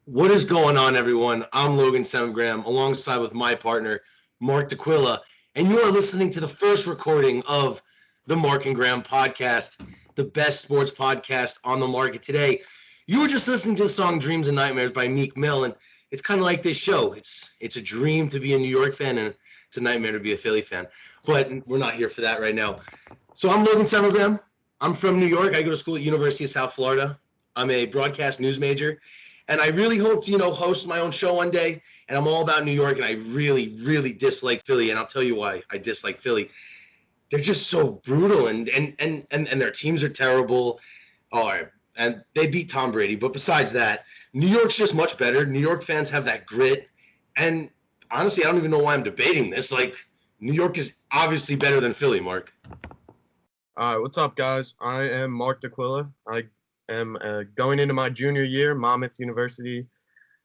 What is going on, everyone? I'm Logan Semegram, alongside with my partner, Mark DeQuilla, and you are listening to the first recording of the Mark and Graham podcast, the best sports podcast on the market today. You were just listening to the song "Dreams and Nightmares" by Meek Mill, and it's kind of like this show. It's a dream to be a New York fan, and it's a nightmare to be a Philly fan. But we're not here for that right now. So I'm Logan Semegram. I'm from New York. I go to school at University of South Florida. I'm a broadcast news major. And I really hope to, host my own show one day. And I'm all about New York, and I really, really dislike Philly. And I'll tell you why I dislike Philly. They're just so brutal, and their teams are terrible. And they beat Tom Brady. But besides that, New York's just much better. New York fans have that grit. And honestly, I don't even know why I'm debating this. Like, New York is obviously better than Philly, Mark. All right, what's up, guys? I am Mark DeQuilla. I am going into my junior year, Monmouth University.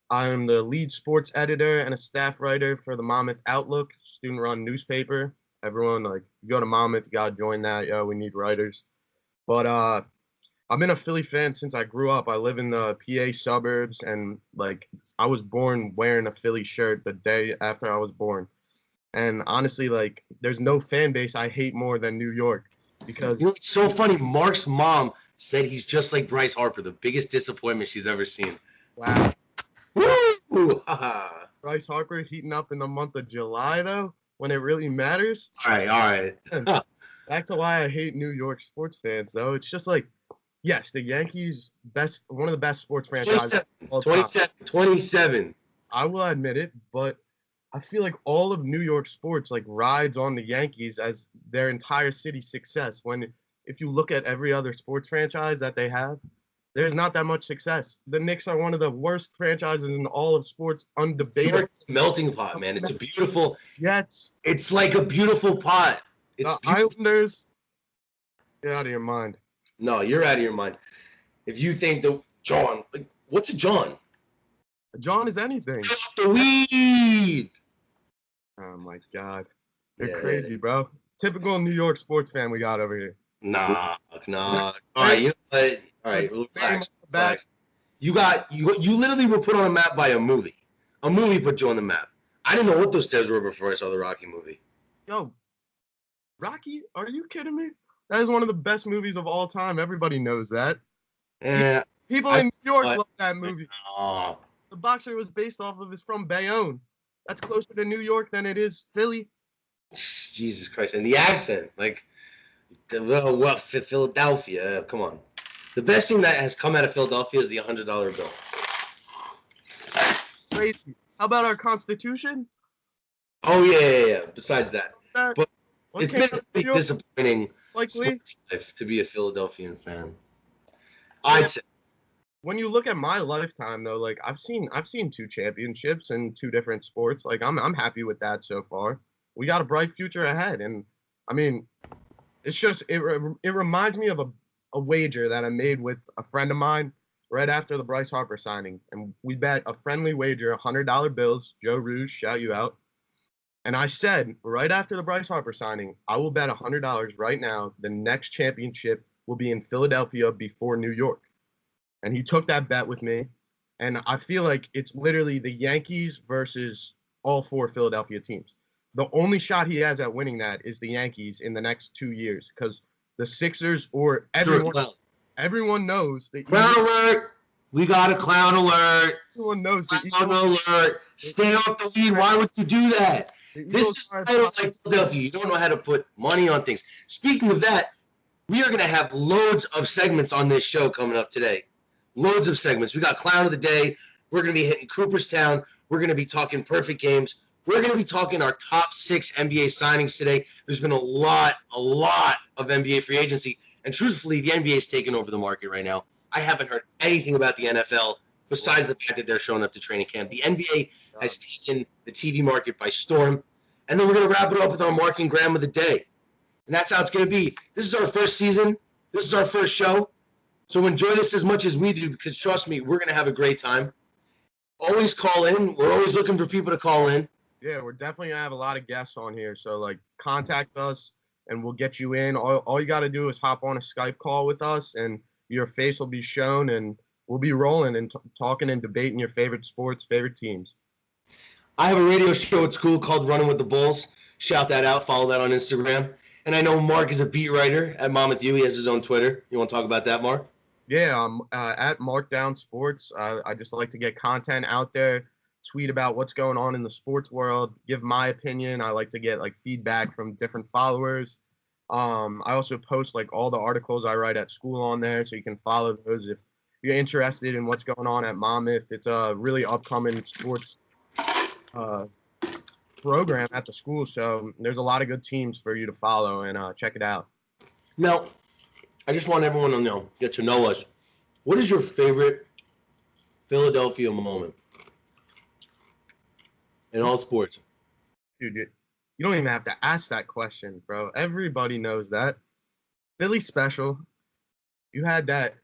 I am the lead sports editor and a staff writer for the Monmouth Outlook, student-run newspaper. Everyone, you go to Monmouth, you gotta join that. Yeah, we need writers. But I've been a Philly fan since I grew up. I live in the PA suburbs, and I was born wearing a Philly shirt the day after I was born. And honestly, there's no fan base I hate more than New York, because it's so funny. Mark's mom said he's just like Bryce Harper, the biggest disappointment she's ever seen. Wow. Woo! Bryce Harper heating up in the month of July, though, when it really matters. All right. Back to why I hate New York sports fans, though. It's just yes, the Yankees, one of the best sports franchises. 27. I will admit it, but I feel like all of New York sports rides on the Yankees as their entire city's success. When if you look at every other sports franchise that they have, there's not that much success. The Knicks are one of the worst franchises in all of sports, undebated. It's a melting pot, man. It's a beautiful Jets. It's like a beautiful pot. The Islanders. Get out of your mind. No, you're out of your mind. If you think John, what's a John? A John is anything. Off the weed. Oh my God. They're crazy, bro. Typical New York sports fan we got over here. Nah. All right, you know what? All right, relax. You literally were put on a map by a movie. A movie put you on the map. I didn't know what those stairs were before I saw the Rocky movie. Yo, Rocky? Are you kidding me? That is one of the best movies of all time. Everybody knows that. Yeah. People in New York love that movie. The boxer was based off of is from Bayonne. That's closer to New York than it is Philly. Jesus Christ. And the accent, Philadelphia. Come on. The best thing that has come out of Philadelphia is the $100 bill. Crazy. How about our Constitution? Oh, yeah. Besides that. But it's been a pretty disappointing life to be a Philadelphian fan. I'd say. When you look at my lifetime, though, I've seen 2 championships in 2 different sports. I'm happy with that so far. We got a bright future ahead, and I mean, it's just it reminds me of a wager that I made with a friend of mine right after the Bryce Harper signing, and we bet a friendly wager, $100 bills. Joe Rouge, shout you out. And I said right after the Bryce Harper signing, I will bet $100 right now the next championship will be in Philadelphia before New York. And he took that bet with me. And I feel like it's literally the Yankees versus all 4 Philadelphia teams. The only shot he has at winning that is the Yankees in the next 2 years, because the Sixers or everyone knows that. Clown alert! We got a clown alert. Everyone knows that. Clown alert! Stay off the weed. Why would you do that? This is like Philadelphia. You don't know how to put money on things. Speaking of that, we are going to have loads of segments on this show coming up today. Loads of segments. We got Clown of the Day. We're going to be hitting Cooperstown. We're going to be talking perfect games. We're going to be talking our top 6 NBA signings today. There's been a lot of NBA free agency. And truthfully, the NBA is taking over the market right now. I haven't heard anything about the NFL besides the fact that they're showing up to training camp. The NBA has taken the TV market by storm. And then we're going to wrap it up with our Mark and Graham of the Day. And that's how it's going to be. This is our first season. This is our first show. So enjoy this as much as we do, because trust me, we're going to have a great time. Always call in. We're always looking for people to call in. Yeah, we're definitely going to have a lot of guests on here. So, contact us, and we'll get you in. All you got to do is hop on a Skype call with us, and your face will be shown, and we'll be rolling and talking and debating your favorite sports, favorite teams. I have a radio show at school called Running with the Bulls. Shout that out. Follow that on Instagram. And I know Mark is a beat writer at Monmouth U. He has his own Twitter. You want to talk about that, Mark? Yeah, at Markdown Sports. I just like to get content out there, tweet about what's going on in the sports world, give my opinion. I like to get like feedback from different followers. I also post like all the articles I write at school on there, so you can follow those if you're interested in what's going on at Monmouth. It's a really upcoming sports program at the school, so there's a lot of good teams for you to follow and check it out. Now, I just want everyone to get to know us. What is your favorite Philadelphia moment in all sports? Dude, you don't even have to ask that question, bro. Everybody knows that. Philly special. You had that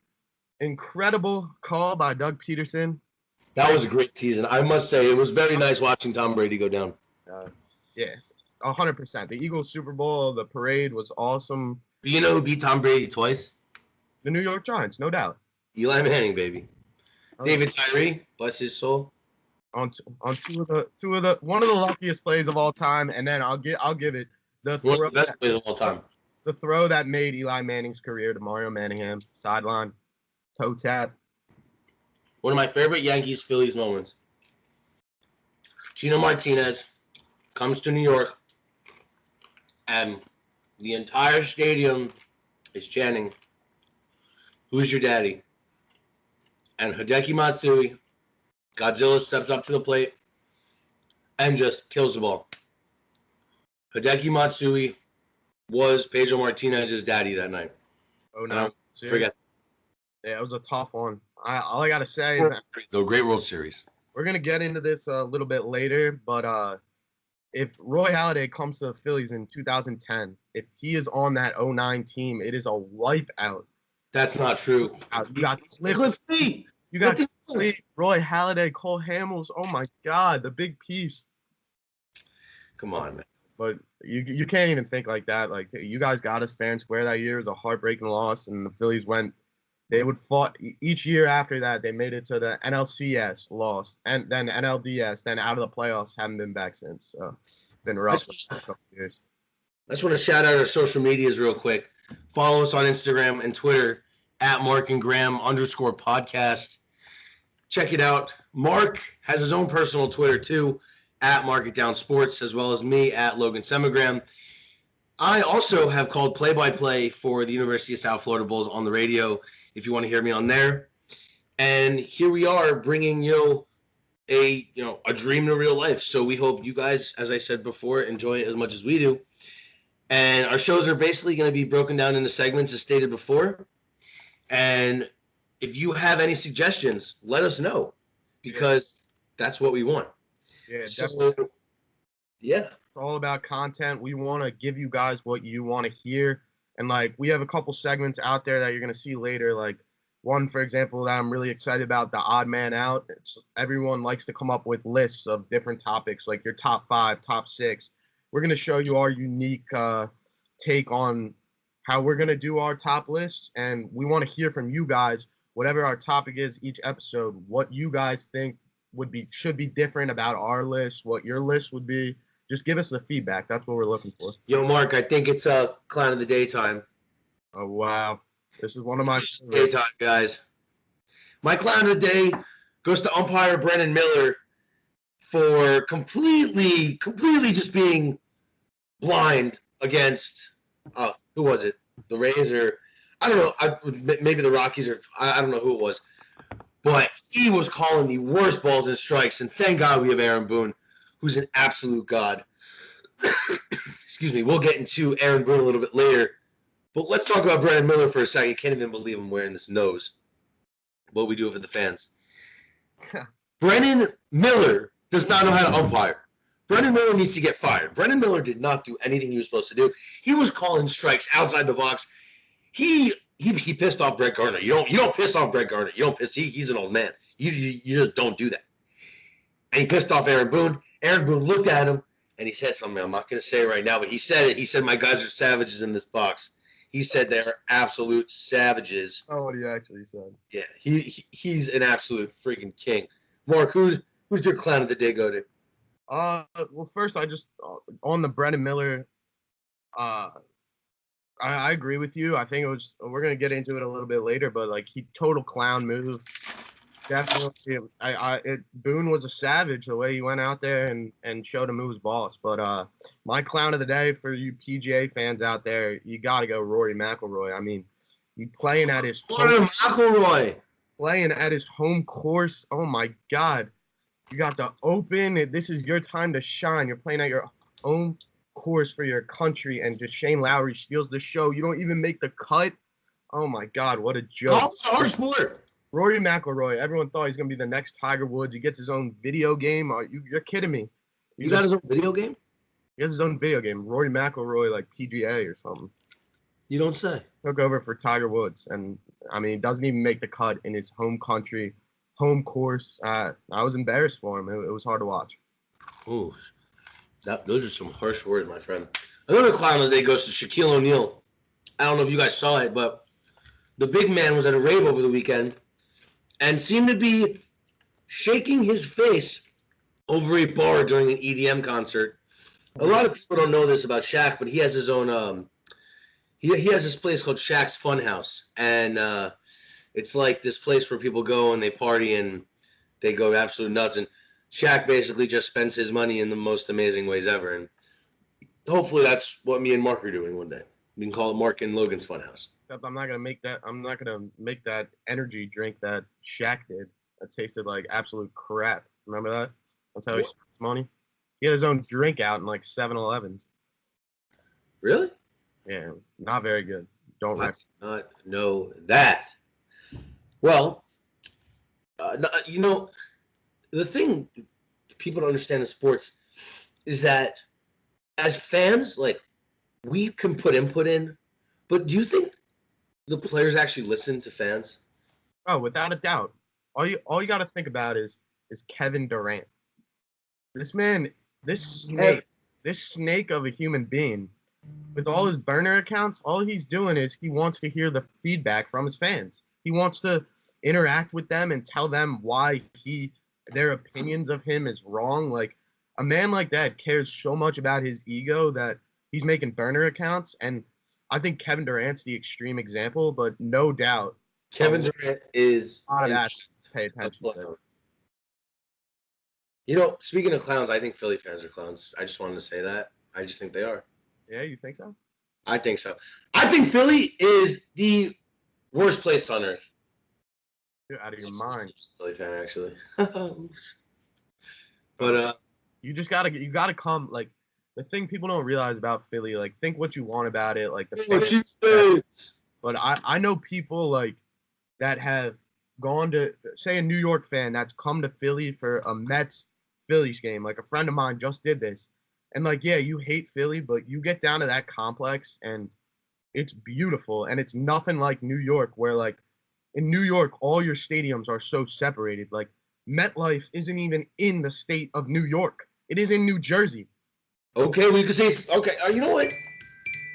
incredible call by Doug Peterson. That was a great season. I must say, it was very nice watching Tom Brady go down. Yeah, 100%. The Eagles Super Bowl, the parade was awesome. You know who beat Tom Brady twice? The New York Giants, no doubt. Eli Manning, baby. David Tyree, bless his soul. On two of the one of the luckiest plays of all time, and then I'll give it one of the best plays of all time. The throw that made Eli Manning's career to Mario Manningham, sideline, toe tap. One of my favorite Yankees-Phillies moments. Gino Martinez comes to New York, and the entire stadium is chanting, "Who's your daddy?" And Hideki Matsui, Godzilla, steps up to the plate and just kills the ball. Hideki Matsui was Pedro Martinez's daddy that night. Oh, no. Forget. Yeah, it was a tough one. All I got to say is that great World Series. We're going to get into this a little bit later, but if Roy Halladay comes to the Phillies in 2010, if he is on that 09 team, it is a wipeout. That's not true. You got Cliff Lee. You got Lee, Roy Halladay, Cole Hamels. Oh, my God, the big piece. Come on, man. But you can't even think like that. Like, you guys got us fair and square that year. It was a heartbreaking loss, and the Phillies they would fought each year after that. They made it to the NLCS, lost, and then NLDS, then out of the playoffs, haven't been back since. So it's been rough for a couple of years. I just want to shout out our social medias real quick. Follow us on Instagram and Twitter at @MarkandGraham_podcast. Check it out. Mark has his own personal Twitter too, at @MarkItDownSports, as well as me at Logan Semegram. I also have called play-by-play for the University of South Florida Bulls on the radio, if you want to hear me on there. And here we are bringing a dream to real life. So we hope you guys, as I said before, enjoy it as much as we do. And our shows are basically going to be broken down into segments as stated before. And if you have any suggestions, let us know, because that's what we want. Yeah, definitely. So, yeah. It's all about content. We want to give you guys what you want to hear. And, we have a couple segments out there that you're going to see later. Like, one, for example, that I'm really excited about, the Odd Man Out. Everyone likes to come up with lists of different topics, like your top 5, top 6. We're going to show you our unique take on how we're going to do our top lists. And we want to hear from you guys, whatever our topic is each episode, what you guys think should be different about our list, what your list would be. Just give us the feedback. That's what we're looking for. Yo, Mark, I think it's Clown of the Day time. Oh, wow. This is one of my daytime, guys. My Clown of the Day goes to umpire Brennan Miller for completely just being blind against, who was it? The Rays, or I don't know, maybe the Rockies, or I don't know who it was. But he was calling the worst balls and strikes, and thank God we have Aaron Boone, who's an absolute god. Excuse me. We'll get into Aaron Boone a little bit later. But let's talk about Brennan Miller for a second. I can't even believe I'm wearing this nose. But we do it for the fans. Brennan Miller does not know how to umpire. Brennan Miller needs to get fired. Brennan Miller did not do anything he was supposed to do. He was calling strikes outside the box. He pissed off Brett Gardner. You don't piss off Brett Gardner. You don't piss. He's an old man. You just don't do that. And he pissed off Aaron Boone. Aaron Boone looked at him, and he said something I'm not going to say right now, but he said it. He said, "My guys are savages in this box." He said they're absolute savages. Oh, what he actually said. Yeah, he's an absolute freaking king. Mark, who's your clown of the day go to? Well, first I just on the Brendan Miller. I agree with you. I think it was. We're gonna get into it a little bit later, but like he total clown move. Definitely, Boone was a savage the way he went out there and showed him who was boss. But my clown of the day for you PGA fans out there, you got to go Rory McIlroy. I mean, he playing at his home course. Oh my God, you got the Open. This is your time to shine. You're playing at your home course for your country, and just Shane Lowry steals the show. You don't even make the cut. Oh my God, what a joke! Golf's a hard sport. Rory McIlroy, everyone thought he's going to be the next Tiger Woods. He gets his own video game. You're kidding me. He got his own video game? He has his own video game. Rory McIlroy, like PGA or something. You don't say. Took over for Tiger Woods. And, I mean, he doesn't even make the cut in his home country, home course. I was embarrassed for him. It was hard to watch. Ooh, those are some harsh words, my friend. Another clown of the day goes to Shaquille O'Neal. I don't know if you guys saw it, but the big man was at a rave over the weekend and seemed to be shaking his face over a bar during an EDM concert. A lot of people don't know this about Shaq, but he has his own he has this place called Shaq's Funhouse, and it's like this place where people go and they party and they go absolute nuts, and Shaq basically just spends his money in the most amazing ways ever, and hopefully that's what me and Mark are doing one day. We can call it Mark and Logan's Funhouse. I'm not gonna make that energy drink that Shaq did. That tasted like absolute crap. Remember that? That's how he spent his money. He had his own drink out in like 7-Elevens. Really? Yeah, not very good. Don't I did not know that. Well, you know, the thing people don't understand in sports is that as fans, like, we can put input in, but do you think the players actually listen to fans? Oh, without a doubt. All you got to think about is Kevin Durant. This man, this snake of a human being, with all his burner accounts, all he's doing is he wants to hear the feedback from his fans. He wants to interact with them and tell them why their opinions of him is wrong. Like, a man like that cares so much about his ego that he's making burner accounts, and I think Kevin Durant's the extreme example, but no doubt Kevin Durant is pay attention to. You know, speaking of clowns, I think Philly fans are clowns. I just wanted to say that. I just think they are. Yeah, you think so? I think so. I think Philly is the worst place on earth. You're out of your mind. Philly fan, actually. But you gotta come, like, the thing people don't realize about Philly, like, think what you want about it, like but I know people like that have gone to, say, a New York fan that's come to Philly for a Mets Phillies game. Like, a friend of mine just did this. And, like, yeah, you hate Philly, but you get down to that complex and it's beautiful. And it's nothing like New York, where, like, in New York, all your stadiums are so separated. Like, MetLife isn't even in the state of New York. It is in New Jersey. Okay, we could say, okay, you know what?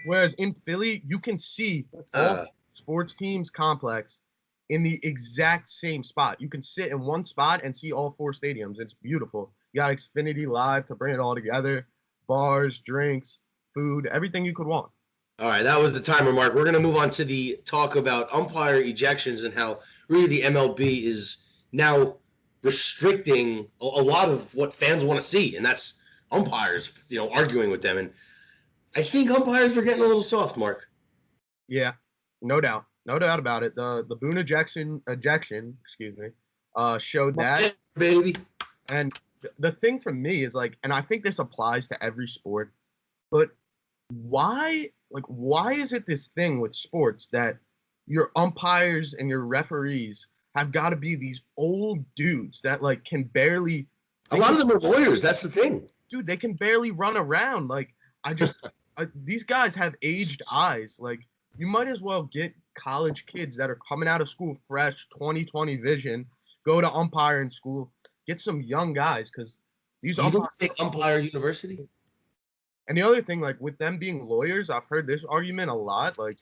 Whereas in Philly, you can see all sports teams' complex in the exact same spot. You can sit in one spot and see all four stadiums. It's beautiful. You got Xfinity Live to bring it all together. Bars, drinks, food, everything you could want. All right, that was the timer, Mark. We're going to move on to the talk about umpire ejections and how really the MLB is now restricting a lot of what fans want to see, and that's umpires, arguing with them. And I think umpires are getting a little soft, Mark. Yeah, no doubt about it. The Boone ejection, showed that, baby. And the thing for me is, like, and I think this applies to every sport, but why is it this thing with sports that your umpires and your referees have got to be these old dudes that, like, can barely. A lot of them are lawyers. That's the thing. Dude, they can barely run around. Like, these guys have aged eyes. Like, you might as well get college kids that are coming out of school fresh, 20/20 vision, go to umpiring school, get some young guys, because these umpire university. And the other thing, like, with them being lawyers, I've heard this argument a lot. Like,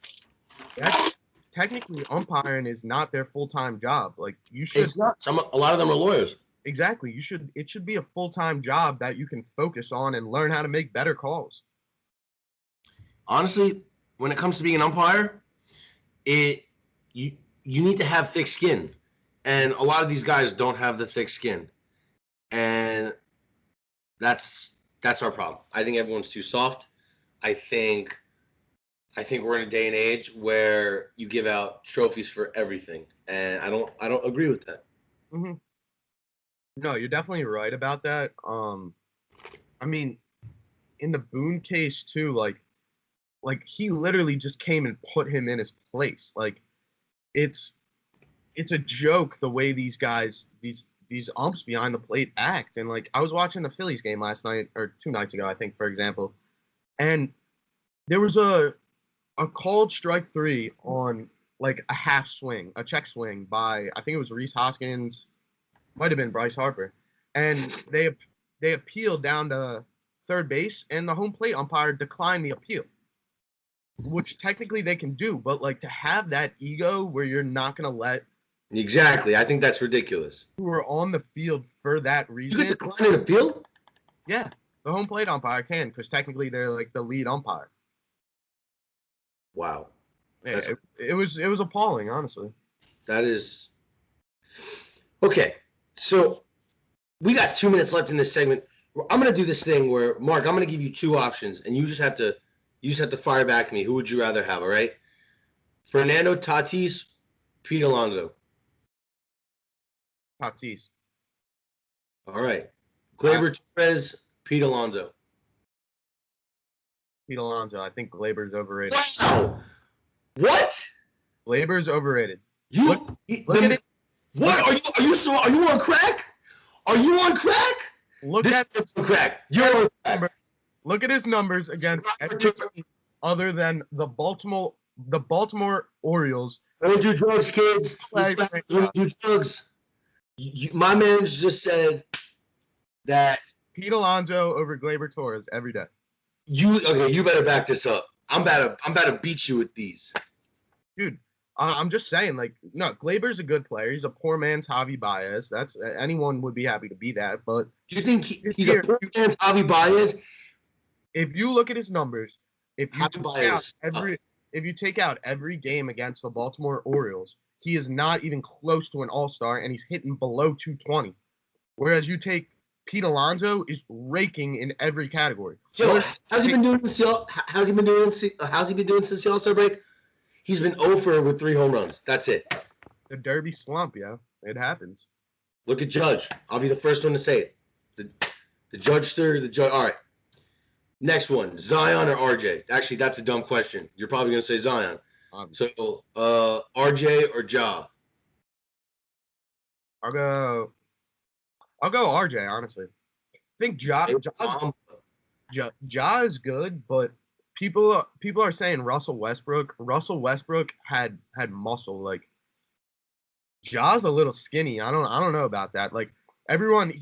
That's technically umpiring is not their full-time job. Like you should It's not. A lot of them are lawyers. exactly. It should be a full-time job that you can focus on and learn how to make better calls. Honestly, when it comes to being an umpire, you need to have thick skin, and a lot of these guys don't have the thick skin, and that's our problem. I think everyone's too soft. I think we're in a day and age where you give out trophies for everything, and I don't agree with that. Mm-hmm. No, you're definitely right about that. I mean, in the Boone case too, like he literally just came and put him in his place. Like it's a joke the way these guys these umps behind the plate act. And like I was watching the Phillies game last night or 2 nights ago, I think, for example, and there was a called strike three on like a half swing, a check swing by I think it was Reese Hoskins, might have been Bryce Harper, and they appealed down to third base, and the home plate umpire declined the appeal, which technically they can do, but like to have that ego where you're not gonna let Exactly. I think that's ridiculous. who are on the field for that You reason. could decline an appeal? Yeah, the home plate umpire can because technically they're like the lead umpire. Wow. Yeah, it was appalling, honestly. That is okay. So we got 2 minutes left in this segment. I'm gonna do this thing where Mark, I'm gonna give you two options, and you just have to fire back at me. Who would you rather have? All right. Fernando Tatis, Pete Alonso. Tatis. All right. Gleyber Torres, Pete Alonso. Pete Alonso. I think Gleyber's overrated. Wow. What? Gleyber's overrated. You Look at it. What are you on crack? Are you on crack? Look This at is on crack. You're on crack. Look at his numbers against every team other than the Baltimore Orioles. Don't do drugs, kids. Don't do drugs. My man just said that Pete Alonso over Gleyber Torres every day. you better back this up. I'm about to beat you with these. Dude, I'm just saying, like, no, Gleyber's a good player. He's a poor man's Javi Baez. That's anyone would be happy to be that. But Do you think he's a poor man's Javi Baez? if you look at his numbers, if you Javi take out every game against the Baltimore Orioles, he is not even close to an all-star, and he's hitting below 220. Whereas you take Pete Alonso is raking in every category. Yo, how's he been doing since the All-Star break? He's been 0 with 3 home runs. That's it. The Derby slump, yeah, it happens. Look at Judge. I'll be the first one to say it. The Judgester, the Judge. All right. Next one, Zion or RJ? Actually, that's a dumb question. You're probably gonna say Zion. Obviously. So, RJ or Ja? I'll go RJ, honestly. I think Ja is good, but people are saying Russell Westbrook. Russell Westbrook had muscle. Like Ja's a little skinny. I don't know about that. Like everyone,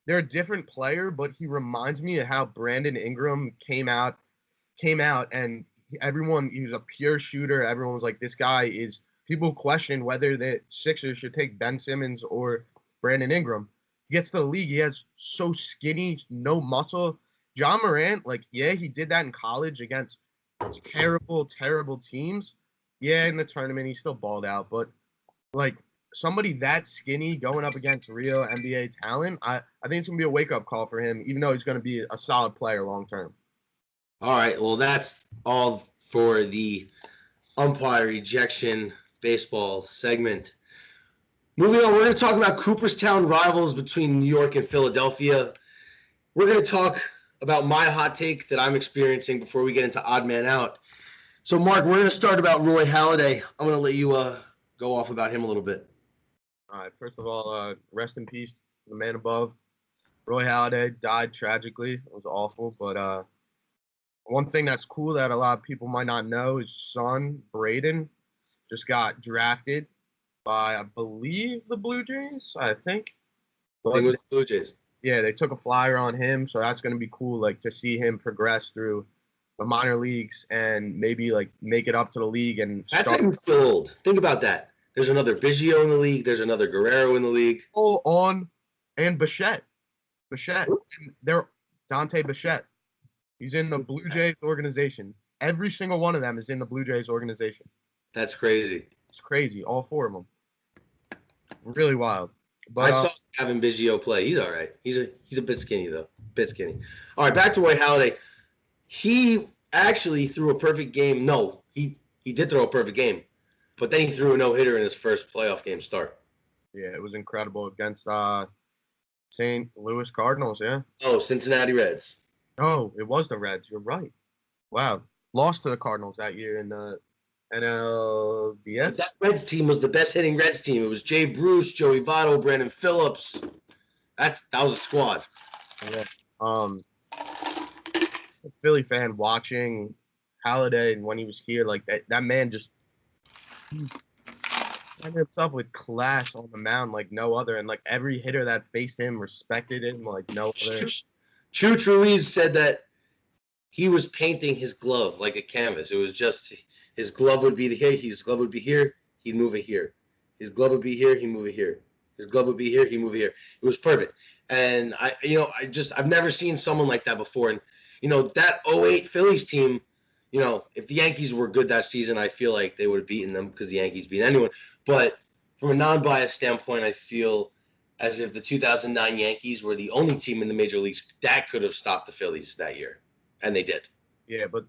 they're a different player, but he reminds me of how Brandon Ingram came out and everyone, he was a pure shooter. Everyone was like, this guy is. People question whether the Sixers should take Ben Simmons or Brandon Ingram. He gets to the league. He has so skinny, no muscle. John Morant, like, yeah, he did that in college against terrible, terrible teams. Yeah, in the tournament, he still balled out. But, like, somebody that skinny going up against real NBA talent, I think it's going to be a wake-up call for him, even though he's going to be a solid player long-term. All right. Well, that's all for the umpire ejection baseball segment. Moving on, we're going to talk about Cooperstown rivals between New York and Philadelphia. We're going to talk about my hot take that I'm experiencing before we get into Odd Man Out. So, Mark, we're going to start about Roy Halladay. I'm going to let you go off about him a little bit. All right. First of all, rest in peace to the man above. Roy Halladay died tragically. It was awful. But one thing that's cool that a lot of people might not know is his son, Braden, just got drafted by, I believe, the Blue Jays, I think. I think it was the Blue Jays. Yeah, they took a flyer on him, so that's going to be cool, like, to see him progress through the minor leagues and maybe like make it up to the league and That's start how you feel old. Think about that. There's another Biggio in the league. There's another Guerrero in the league. on and Bichette. And they're Dante Bichette. He's in the Blue Jays organization. Every single one of them is in the Blue Jays organization. That's crazy. It's crazy. All four of them. Really wild. But I saw Kevin Biggio play. He's all right. He's a bit skinny though. Bit skinny. All right, back to Roy Halladay. He actually threw a perfect game. No, he did throw a perfect game, but then he threw a no-hitter in his first playoff game start. yeah, it was incredible against St. Louis Cardinals. Yeah. Oh, Cincinnati Reds. Oh, it was the Reds. You're right. Wow. Lost to the Cardinals that year in the NLDS. That Reds team was the best hitting Reds team. It was Jay Bruce, Joey Votto, Brandon Phillips. That was a squad. Yeah. A Philly fan watching Halladay when he was here, like that man just had himself with class on the mound like no other, and like every hitter that faced him respected him like no other. Chu Ruiz said that he was painting his glove like a canvas. It was just his glove would be here, his glove would be here, he'd move it here. His glove would be here, he'd move it here. His glove would be here, he'd move it here. It was perfect. And I've never seen someone like that before. And that 08 Phillies team, if the Yankees were good that season, I feel like they would have beaten them because the Yankees beat anyone. But from a non-biased standpoint, I feel as if the 2009 Yankees were the only team in the major leagues that could have stopped the Phillies that year, and they did. Yeah, but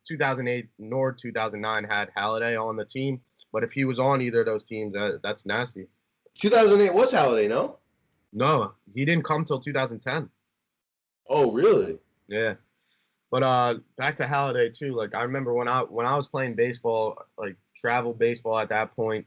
2008 nor 2009 had Halladay on the team. But if he was on either of those teams, that's nasty. 2008 was Halladay, no? No, he didn't come till 2010. Oh, really? Yeah. But back to Halladay too. Like I remember when I was playing baseball, like travel baseball at that point,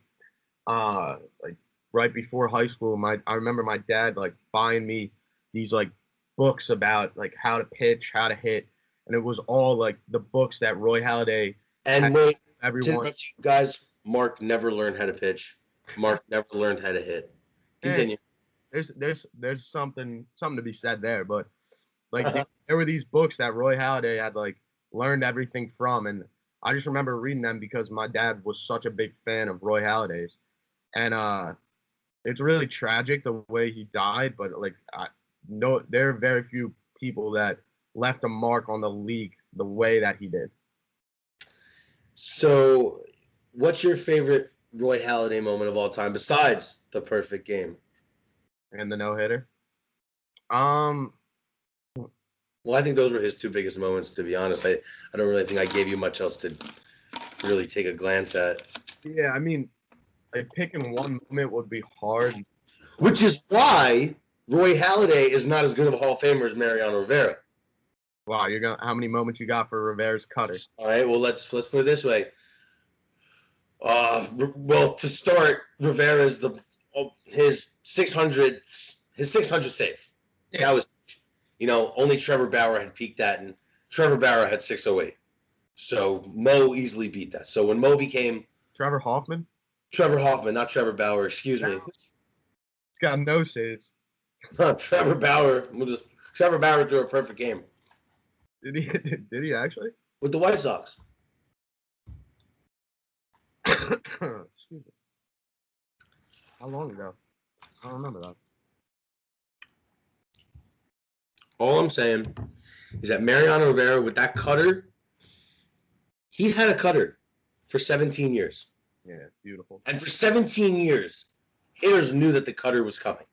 like right before high school, I remember my dad like buying me these like books about like how to pitch, how to hit, and it was all like the books that Roy Halladay and wait, everyone. Guys, Mark never learned how to pitch. Mark never learned how to hit. Continue. There's something to be said there, but like there were these books that Roy Halladay had like learned everything from, and I just remember reading them because my dad was such a big fan of Roy Halladay's, and it's really tragic the way he died, but like there are very few people that left a mark on the league the way that he did. So, what's your favorite Roy Halladay moment of all time besides the perfect game and the no-hitter? Well, I think those were his two biggest moments, to be honest. I don't really think I gave you much else to really take a glance at. Yeah, I mean, like picking one moment would be hard. Which is why Roy Halladay is not as good of a Hall of Famer as Mariano Rivera. Wow, how many moments you got for Rivera's cutter? All right, well let's put it this way. Well, to start, Rivera's his 600 save. Yeah. That was, only Trevor Bauer had peaked that, and Trevor Bauer had 608. So Mo easily beat that. So when Mo became Trevor Hoffman, not Trevor Bauer, excuse me. He's got no saves. Trevor Bauer threw a perfect game. Did he actually? With the White Sox. Excuse me. How long ago? I don't remember that. All I'm saying is that Mariano Rivera, with that cutter, he had a cutter for 17 years. Yeah, beautiful. And for 17 years, hitters knew that the cutter was coming.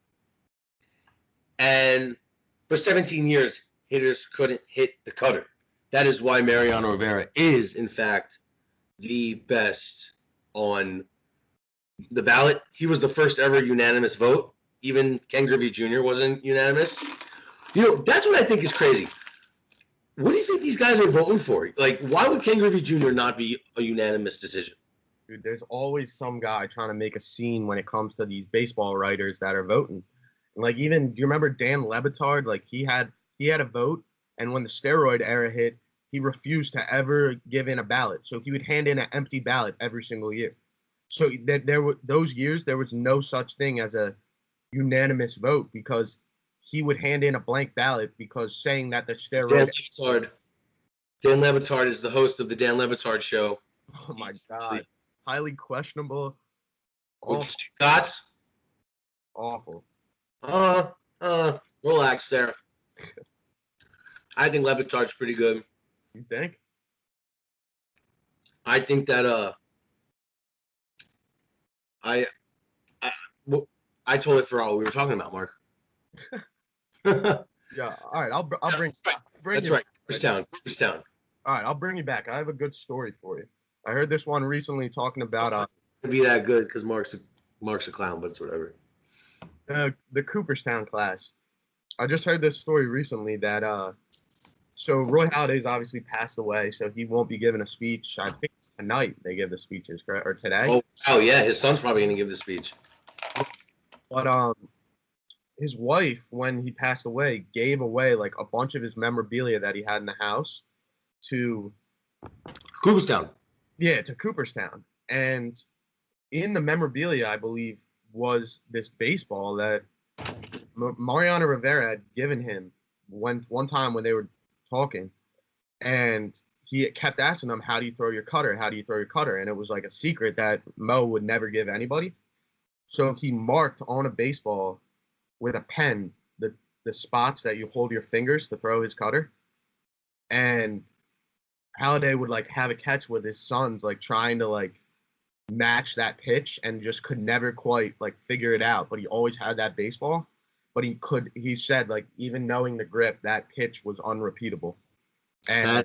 And for 17 years, hitters couldn't hit the cutter. That is why Mariano Rivera is, in fact, the best on the ballot. He was the first ever unanimous vote. Even Ken Griffey Jr. wasn't unanimous. That's what I think is crazy. What do you think these guys are voting for? Like, why would Ken Griffey Jr. not be a unanimous decision? Dude, there's always some guy trying to make a scene when it comes to these baseball writers that are voting. Like, even, do you remember Dan Lebitard? Like, he had a vote, and when the steroid era hit, he refused to ever give in a ballot. So he would hand in an empty ballot every single year. So there were those years, there was no such thing as a unanimous vote because he would hand in a blank ballot because saying that the steroid. Dan Le Batard is the host of the Dan Le Batard Show. Oh my God. Highly questionable. Awful. Thoughts? Awful. Relax there. I think Le Batard's pretty good. You think? I think that I totally forgot what we were talking about, Mark. Yeah. All right. I'll bring. That's right. Cooperstown. All right. I'll bring you back. I have a good story for you. I heard this one recently talking about It'd be that good because Mark's a clown, but it's whatever. The Cooperstown class. I just heard this story recently that so Roy Halladay's obviously passed away, so he won't be giving a speech. I think tonight they give the speeches, correct? Or today? Oh yeah, his son's probably gonna give the speech. But his wife, when he passed away, gave away like a bunch of his memorabilia that he had in the house to Cooperstown. Yeah, to Cooperstown. And in the memorabilia, I believe, was this baseball that Mariano Rivera had given him one time when they were talking. And he kept asking him, how do you throw your cutter? How do you throw your cutter? And it was like a secret that Mo would never give anybody. So he marked on a baseball with a pen the spots that you hold your fingers to throw his cutter. And Halladay would like have a catch with his sons like trying to like match that pitch and just could never quite like figure it out. But he always had that baseball. But he said like even knowing the grip, that pitch was unrepeatable. And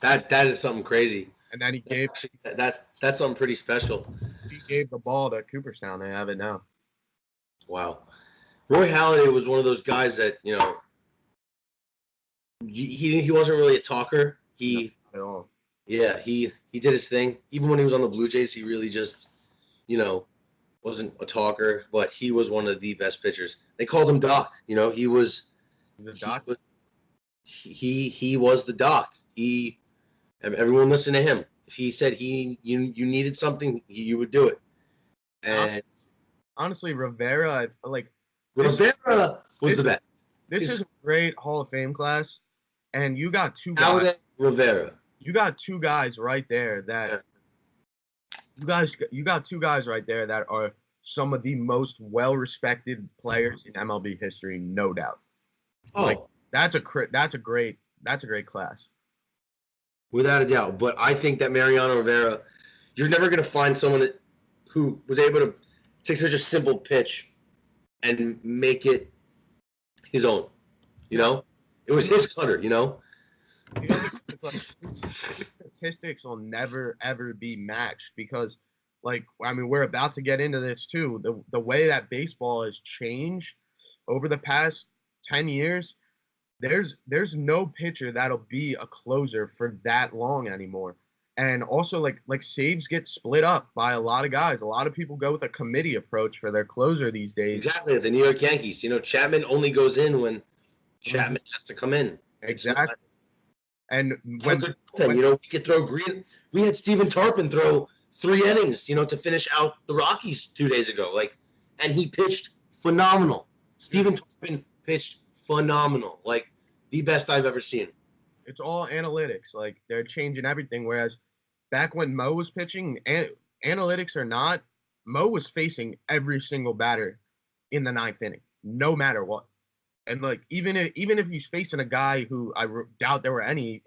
that is something crazy. And then he gave that's something pretty special. He gave the ball to Cooperstown. They have it now. Wow. Roy Halladay was one of those guys that, you know, he wasn't really a talker. Not at all. Yeah, he did his thing. Even when he was on the Blue Jays, he really just, you know, wasn't a talker, but he was one of the best pitchers. They called him Doc. You know, he was the Doc. He was the Doc. Everyone listened to him. If he said you needed something, you would do it. And honestly, Rivera was the best. This is a great Hall of Fame class, and you got two guys. Rivera. You got two guys right there that you got two guys right there that are some of the most well-respected players in MLB history, no doubt. Oh, like that's a great class. Without a doubt. But I think that Mariano Rivera, you're never going to find someone who was able to take such a simple pitch and make it his own. You know? It was his cutter, you know? Statistics will never, ever be matched because, we're about to get into this too. The way that baseball has changed over the past 10 years, there's no pitcher that'll be a closer for that long anymore. And also, like saves get split up by a lot of guys. A lot of people go with a committee approach for their closer these days. Exactly. The New York Yankees. You know, Chapman only goes in when Chapman has to come in. Exactly. And we could throw Green. We had Stephen Tarpon throw 3 innings, you know, to finish out the Rockies 2 days ago. And he pitched phenomenal. Stephen Tarpon pitched phenomenal. The best I've ever seen. It's all analytics. They're changing everything. Whereas back when Mo was pitching, analytics or not, Mo was facing every single batter in the 9th inning, no matter what. And even if he's facing a guy who I doubt there were any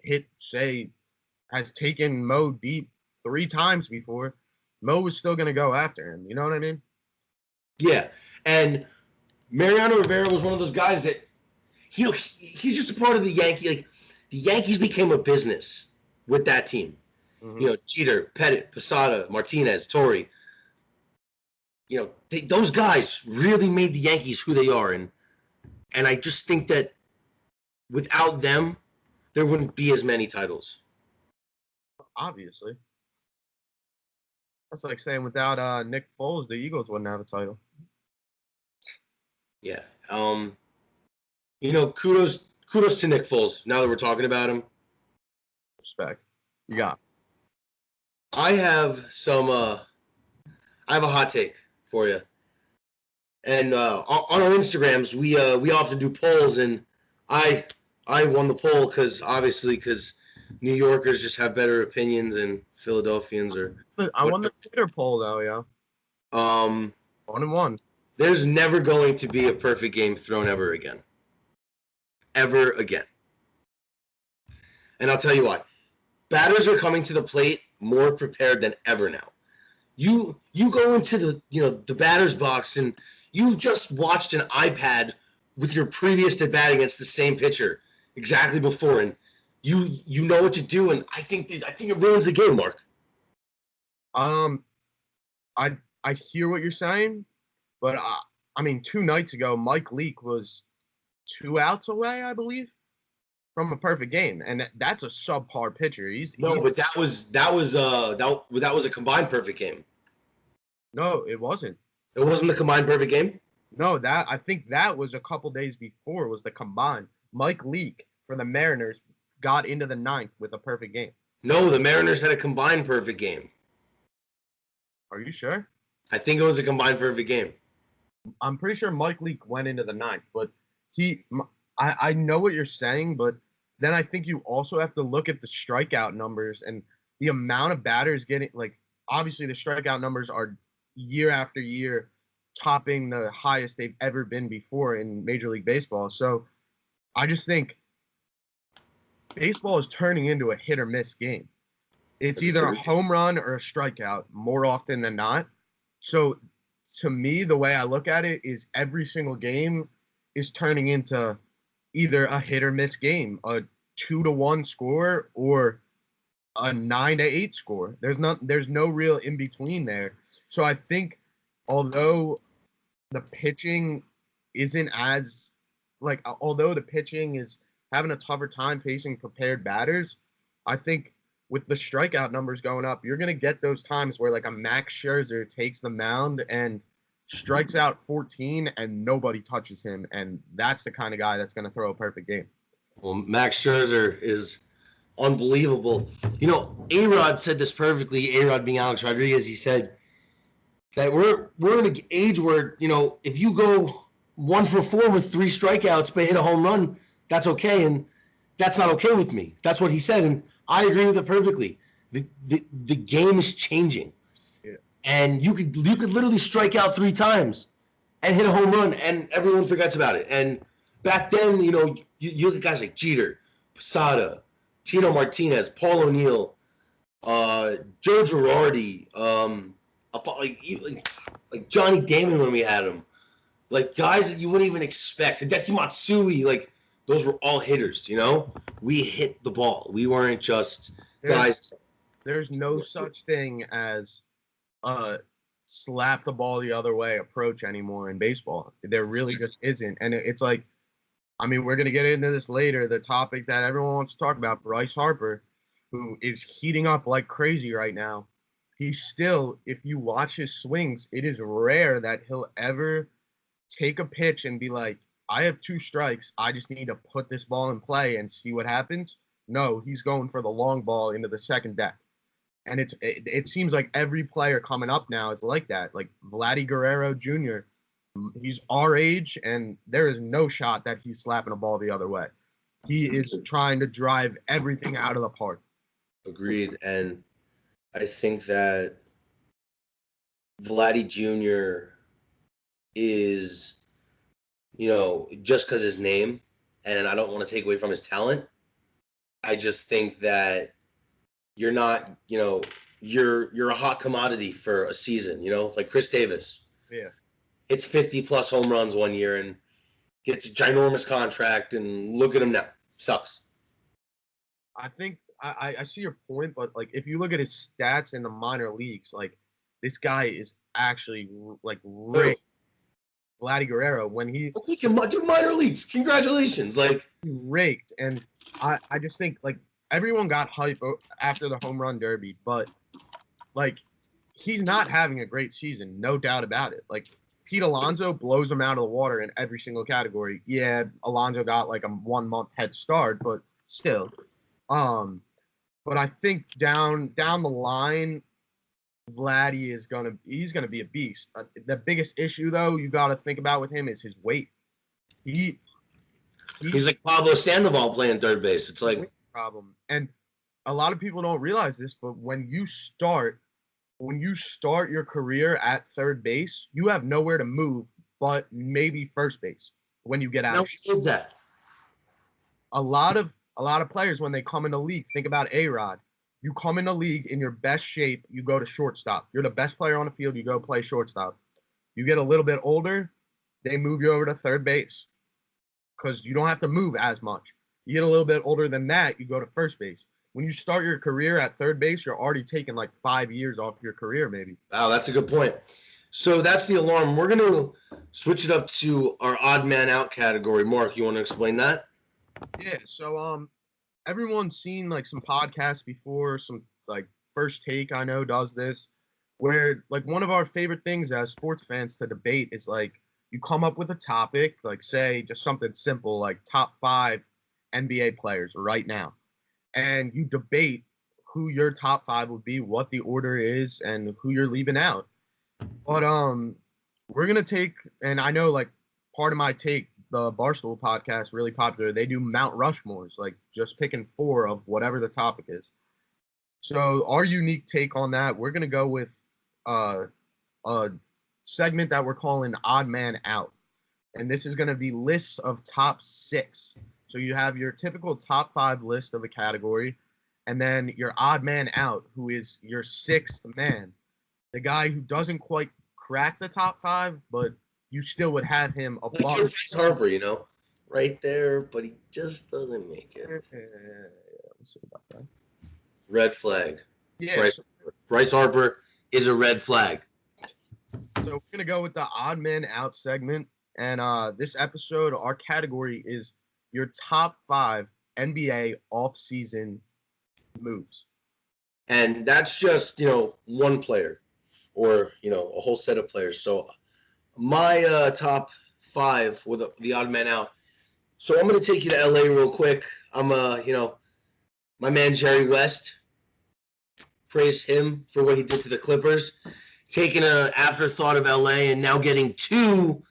has taken Mo deep 3 times before, Mo was still gonna go after him. You know what I mean? Yeah. And Mariano Rivera was one of those guys that he's just a part of the Yankee. The Yankees became a business with that team. Mm-hmm. You know, Jeter, Pettit, Posada, Martinez, Torre. You know, those guys really made the Yankees who they are. And I just think that without them, there wouldn't be as many titles. Obviously. That's like saying without Nick Foles, the Eagles wouldn't have a title. Yeah. You know, kudos to Nick Foles, now that we're talking about him. Respect. You got. I have a hot take for you. And on our Instagrams, we often do polls, and I won the poll because New Yorkers just have better opinions than Philadelphians or. Look, I won the Twitter poll though, yo. Um, 1-1. there's never going to be a perfect game thrown ever again. Ever again. And I'll tell you why. Batters are coming to the plate more prepared than ever now. You go into the batter's box and you've just watched an iPad with your previous at bat against the same pitcher exactly before, and you know what to do, and I think it ruins the game, Mark. I hear what you're saying, but I mean 2 nights ago Mike Leake was 2 outs away, I believe, from a perfect game, and that's a subpar pitcher. But that was a combined perfect game. No, it wasn't. It wasn't a combined perfect game? No, I think that was a couple days before was the combined. Mike Leake for the Mariners got into the 9th with a perfect game. No, the Mariners had a combined perfect game. Are you sure? I think it was a combined perfect game. I'm pretty sure Mike Leake went into the 9th, but I know what you're saying, but then I think you also have to look at the strikeout numbers and the amount of batters getting, like, obviously the strikeout numbers are year after year topping the highest they've ever been before in Major League Baseball. So I just think baseball is turning into a hit or miss game. It's either a home run or a strikeout more often than not. So to me, the way I look at it is every single game is turning into either a hit or miss game, a 2-1 score or a 9-8 score. There's no real in between there. So I think although the pitching isn't as although the pitching is having a tougher time facing prepared batters, I think with the strikeout numbers going up, you're going to get those times where like a Max Scherzer takes the mound and strikes out 14 and nobody touches him, and that's the kind of guy that's going to throw a perfect game. Well, Max Scherzer is unbelievable. A-Rod said this perfectly. A-Rod being Alex Rodriguez, he said that we're in an age where, if you go 1 for 4 with 3 strikeouts but hit a home run, that's okay, and that's not okay with me. That's what he said, and I agree with it perfectly. The game is changing. Yeah. And you could literally strike out 3 times and hit a home run, and everyone forgets about it. And back then, you look at guys like Jeter, Posada, Tino Martinez, Paul O'Neill, Joe Girardi, like Johnny Damon when we had him, like guys that you wouldn't even expect. Hideki Matsui, those were all hitters. We hit the ball. We weren't just guys. There's no such thing as slap the ball the other way approach anymore in baseball. There really just isn't. And it's like, I mean, we're going to get into this later, the topic that everyone wants to talk about, Bryce Harper, who is heating up like crazy right now. He's still, if you watch his swings, it is rare that he'll ever take a pitch and be like, I have 2 strikes. I just need to put this ball in play and see what happens. No, he's going for the long ball into the second deck. And it seems like every player coming up now is like that. Like Vladdy Guerrero Jr., he's our age, and there is no shot that he's slapping a ball the other way. He is trying to drive everything out of the park. Agreed. And I think that Vladdy Jr. is, just because his name, and I don't want to take away from his talent, I just think that you're not, you're a hot commodity for a season, like Chris Davis. Yeah. Hits 50-plus home runs one year and gets a ginormous contract, and look at him now. Sucks. I think I see your point, but, if you look at his stats in the minor leagues, this guy is actually, raked. Vladdy Guerrero, when he do minor leagues. Congratulations. He raked, and I just think, everyone got hype after the home run derby, but, he's not having a great season, no doubt about it. Pete Alonso blows him out of the water in every single category. Yeah, Alonso got, a 1-month head start, but still. But I think down the line, Vladdy he's gonna be a beast. The biggest issue though you got to think about with him is his weight. He's like Pablo Sandoval playing third base. It's like problem. And a lot of people don't realize this, but when you start your career at third base, you have nowhere to move but maybe first base when you get out. Now, is that? A lot of players when they come in the league, think about A-Rod. You come in the league in your best shape, you go to shortstop. You're the best player on the field, you go play shortstop. You get a little bit older, they move you over to third base because you don't have to move as much. You get a little bit older than that, you go to first base. When you start your career at third base, you're already taking like 5 years off your career, maybe. Wow, that's a good point. So that's the alarm. We're going to switch it up to our odd man out category. Mark, you want to explain that? Yeah, so everyone's seen like some podcasts before, some like First Take I know does this, where like one of our favorite things as sports fans to debate is like you come up with a topic, like say just something simple like top 5 NBA players right now. And you debate who your top 5 would be, what the order is, and who you're leaving out. But we're gonna take, and I know like part of my take, the Barstool podcast, really popular. They do Mount Rushmores, like just picking 4 of whatever the topic is. So our unique take on that, we're gonna go with a segment that we're calling Odd Man Out, and this is gonna be lists of top 6. So you have your typical top 5 list of a category, and then your odd man out, who is your 6th man, the guy who doesn't quite crack the top 5, but you still would have him above. Like your Bryce Harper, you know, right there, but he just doesn't make it. Let's see about that. Red flag. Yeah. Bryce Harper is a red flag. So we're gonna go with the odd man out segment, and this episode, our category is your top 5 NBA off-season moves. And that's just, one player or, a whole set of players. So my top 5 with the odd man out. So I'm going to take you to LA real quick. I'm, my man Jerry West. Praise him for what he did to the Clippers. Taking an afterthought of LA and now getting 2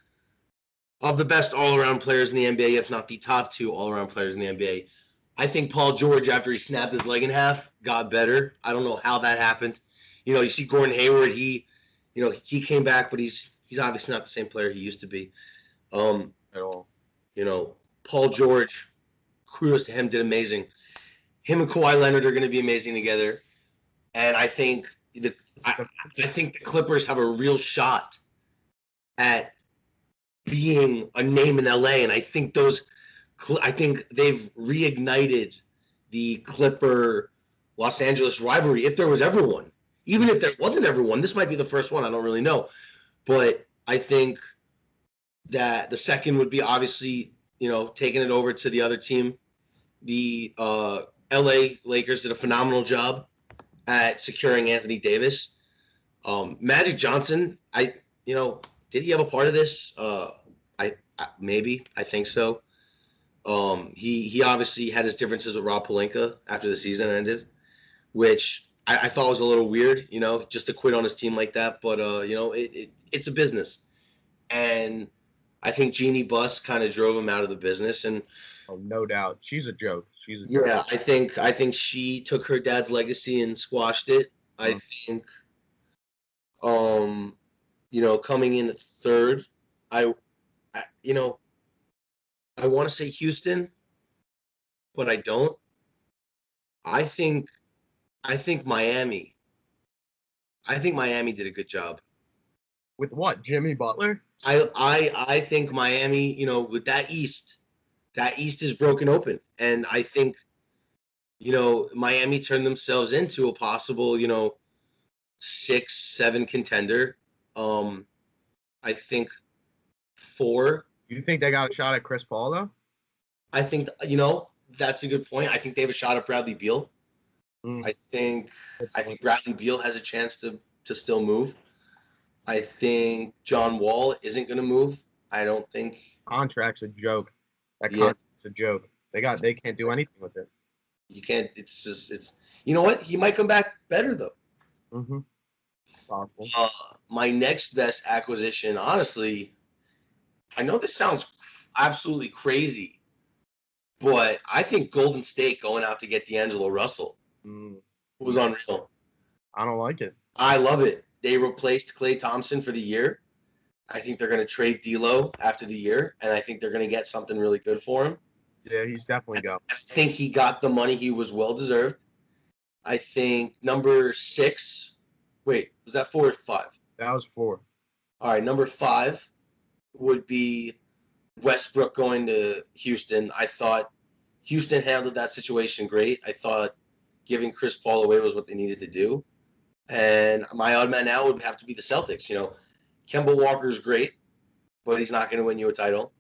of the best all-around players in the NBA, if not the top 2 all-around players in the NBA. I think Paul George, after he snapped his leg in half, got better. I don't know how that happened. You see Gordon Hayward, he came back, but he's obviously not the same player he used to be. At all. Paul George, kudos to him, did amazing. Him and Kawhi Leonard are going to be amazing together. And I think the Clippers have a real shot at being a name in LA, and I think they've reignited the Clipper Los Angeles rivalry, if there was ever one. Even if there wasn't ever one, this might be the first one. I don't really know, but I think that the second would be obviously taking it over to the other team. The LA Lakers did a phenomenal job at securing Anthony Davis. Magic Johnson, did he have a part of this? I think so. He obviously had his differences with Rob Pelinka after the season ended, which I thought was a little weird, just to quit on his team like that. But it's a business, and I think Jeannie Buss kind of drove him out of the business. And no doubt, she's a joke. Yeah, I think she took her dad's legacy and squashed it. I think, coming in at third, I want to say Houston, but I don't. I think Miami. I think Miami did a good job. With what? Jimmy Butler? I think Miami, with that East is broken open. And I think, Miami turned themselves into a possible, 6-7 contender. I think 4. You think they got a shot at Chris Paul, though? I think, that's a good point. I think they have a shot at Bradley Beal. I think Bradley Beal has a chance to still move. I think John Wall isn't going to move. I don't think. Contract's a joke. That contract's a joke. They can't do anything with it. You can't. It's. You know what? He might come back better though. Mm-hmm. Possible. My next best acquisition, honestly, I know this sounds absolutely crazy, but I think Golden State going out to get D'Angelo Russell. Mm, It was unreal. I don't like it. I love it. They replaced Klay Thompson for the year. I think they're going to trade D'Lo after the year, and I think they're going to get something really good for him. Yeah, he's definitely go. I think he got the money he was well deserved. I think number 6. Wait, was that 4 or 5? That was 4. All right, number 5 would be Westbrook going to Houston. I thought Houston handled that situation great. I thought giving Chris Paul away was what they needed to do. And my odd man out would have to be the Celtics. Kemba Walker's great, but he's not going to win you a title.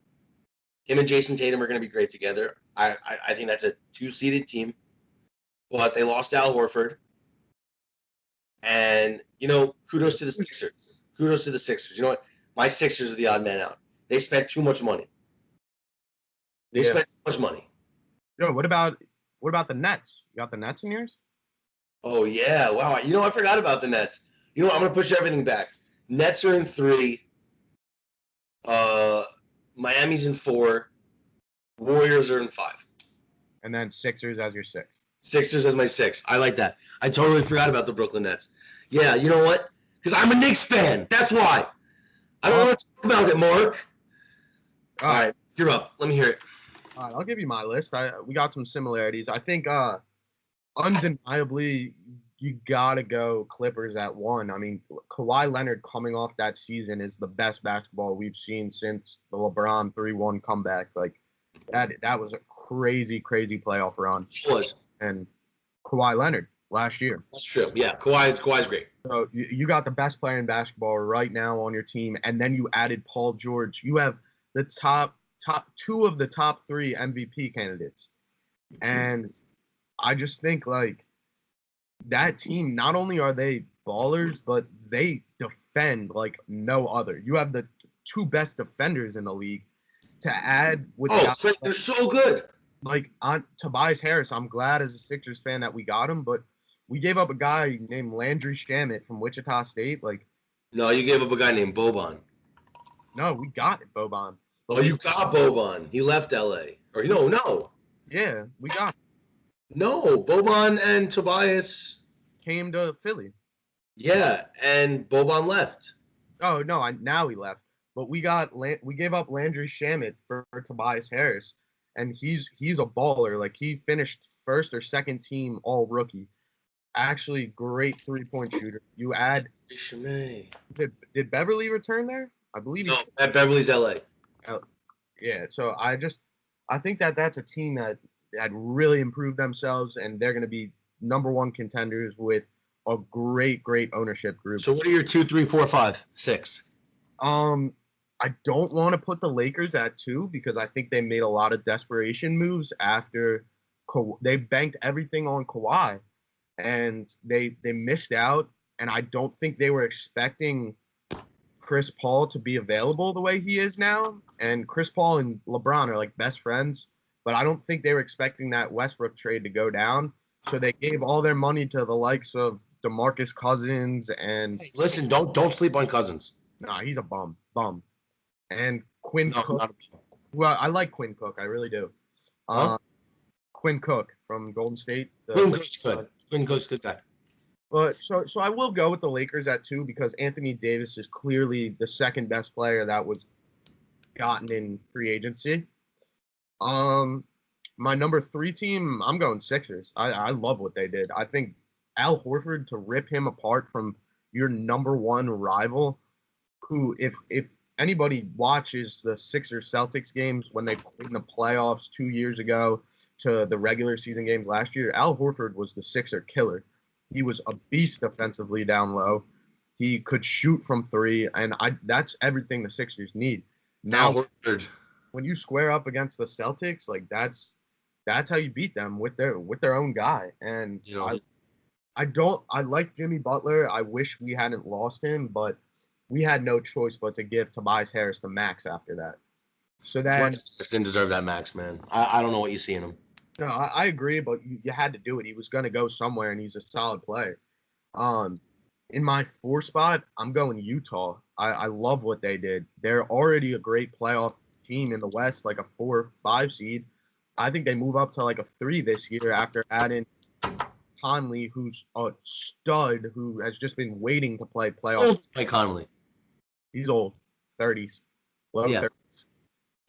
Him and Jason Tatum are going to be great together. I think that's a 2-seeded team. But they lost Al Horford. And, kudos to the Sixers. Kudos to the Sixers. You know what? My Sixers are the odd man out. They spent too much money. They spent too much money. Yo, what about the Nets? You got the Nets in yours? Oh, yeah. Wow. I forgot about the Nets. I'm going to push everything back. Nets are in 3. Miami's in 4. Warriors are in 5. And then Sixers as your 6. Sixers as my 6. I like that. I totally forgot about the Brooklyn Nets. Yeah, you know what? Because I'm a Knicks fan. That's why. I don't want to talk about it, Mark. All right, you're up. Let me hear it. All right, I'll give you my list. We got some similarities. I think undeniably you gotta go Clippers at 1. I mean, Kawhi Leonard coming off that season is the best basketball we've seen since the LeBron 3-1 comeback. Like that was a crazy playoff run. It was. And Kawhi Leonard last year. That's true. Yeah, Kawhi's great. So you got the best player in basketball right now on your team, and then you added Paul George. You have the top 2 of the top 3 MVP candidates. And I just think like that team, not only are they ballers, but they defend like no other. You have the 2 best defenders in the league to add with they're so good. Like on Tobias Harris, I'm glad as a Sixers fan that we got him, but we gave up a guy named Landry Shamet from Wichita State. No, you gave up a guy named Boban. No, we got it, Boban. Oh, you got Boban. He left L.A. Or no. Yeah, we got him. No, Boban and Tobias Came to Philly. Yeah, and Boban left. Oh no, now he left. But we gave up Landry Shamet for Tobias Harris, and he's a baller. Like he finished 1st or 2nd team all rookie. Actually, great 3-point shooter. You add. Did Beverly return there? I believe. No, at Beverly's L.A. Yeah, so I think that's a team that had really improved themselves, and they're going to be number 1 contenders with a great ownership group. So what are your 2, 3, 4, 5, 6? I don't want to put the Lakers at 2 because I think they made a lot of desperation moves after they banked everything on Kawhi, and they missed out. And I don't think they were expecting Chris Paul to be available the way he is now. And Chris Paul and LeBron are like best friends, but I don't think they were expecting that Westbrook trade to go down. So they gave all their money to the likes of DeMarcus Cousins and. Hey, listen, don't sleep on Cousins. Nah, he's a bum. And Quinn Cook. Well, I like Quinn Cook. I really do. Quinn Cook from Golden State. Quinn Cook's good. Quinn Cook's good guy. But so I will go with the Lakers at 2 because Anthony Davis is clearly the 2nd best player that was gotten in free agency. My number 3 team, I'm going Sixers. I love what they did. I think Al Horford, to rip him apart from your number 1 rival, who if anybody watches the Sixers Celtics games when they played in the playoffs 2 years ago to the regular season games last year, Al Horford was the Sixer killer. He was a beast defensively down low. He could shoot from 3, and that's everything the Sixers need. Now, Horford. When you square up against the Celtics, like that's how you beat them with their own guy. And I like Jimmy Butler. I wish we hadn't lost him, but we had no choice but to give Tobias Harris the max after that. So then didn't deserve that max, man. I don't know what you see in him. No, I agree, but you had to do it. He was going to go somewhere, and he's a solid player. In my 4 spot, I'm going Utah. I love what they did. They're already a great playoff team in the West, like a 4 or 5 seed. I think they move up to like a 3 this year after adding Conley, who's a stud, who has just been waiting to play playoffs. Old Mike Conley. He's old, 30s, low Yeah. 30s.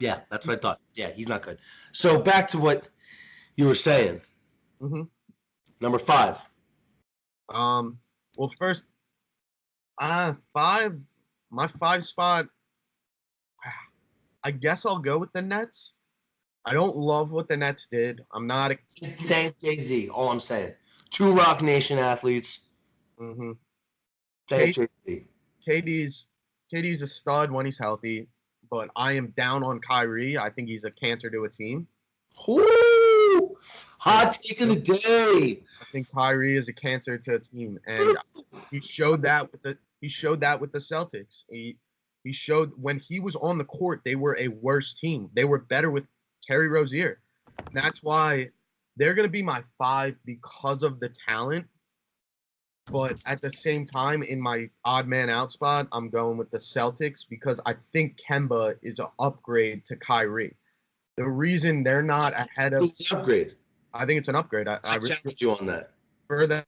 Yeah, that's what I thought. Yeah, he's not good. So back to what you were saying. Mm-hmm. Number 5. Well, first, five. My 5 spot. I guess I'll go with the Nets. I don't love what the Nets did. I'm not. Thank Jay-Z. All I'm saying. 2 Rock Nation athletes. Mm-hmm. Thank Jay-Z. KD's a stud when he's healthy, but I am down on Kyrie. I think he's a cancer to a team. Woo! Hot take of the day. I think Kyrie is a cancer to a team, and he showed that with the Celtics. He showed when he was on the court, they were a worse team. They were better with Terry Rozier. And that's why they're going to be my 5 because of the talent. But at the same time, in my odd man out spot, I'm going with the Celtics because I think Kemba is an upgrade to Kyrie. The reason they're not ahead of It's an upgrade. I think it's an upgrade. I I challenge you on that. for the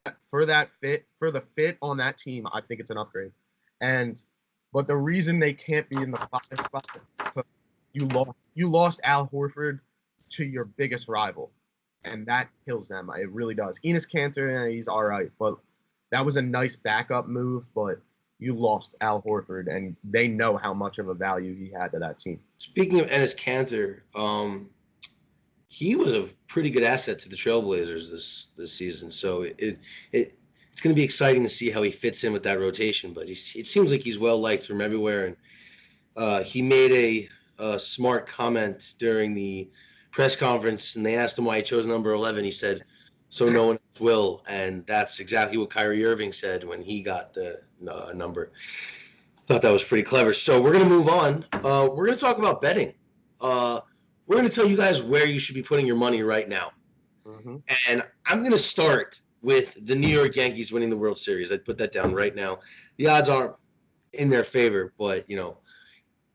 fit on that team, I think it's an upgrade. But the reason they can't be in the 5 spot is because you lost Al Horford to your biggest rival, and that kills them. It really does. Enes Kanter, he's all right, but that was a nice backup move. But you lost Al Horford, and they know how much of a value he had to that team. Speaking of Enes Kanter, he was a pretty good asset to the Trailblazers this season. So it's going to be exciting to see how he fits in with that rotation. But it seems like he's well liked from everywhere, and he made a smart comment during the press conference, and they asked him why he chose number 11. He said, "So no one else will," and that's exactly what Kyrie Irving said when he got the number. Thought that was pretty clever. So we're going to move on. We're going to talk about betting. We're going to tell you guys where you should be putting your money right now. Mm-hmm. And I'm going to start with the New York Yankees winning the World Series. I'd put that down right now. The odds aren't in their favor, but,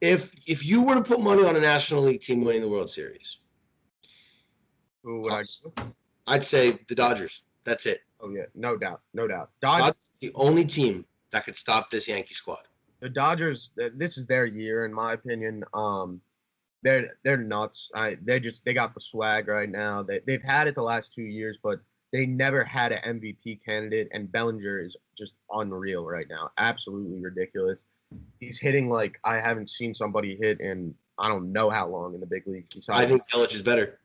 if you were to put money on a National League team winning the World Series, Who would I? I'd say the Dodgers. That's it. Oh yeah, no doubt. Dodgers the only team that could stop this Yankee squad. The Dodgers, this is their year, in my opinion. They're nuts. They got the swag right now. They've had it the last 2 years, but they never had an MVP candidate. And Bellinger is just unreal right now. Absolutely ridiculous. He's hitting like I haven't seen somebody hit in I don't know how long in the big leagues. I think Yelich is better.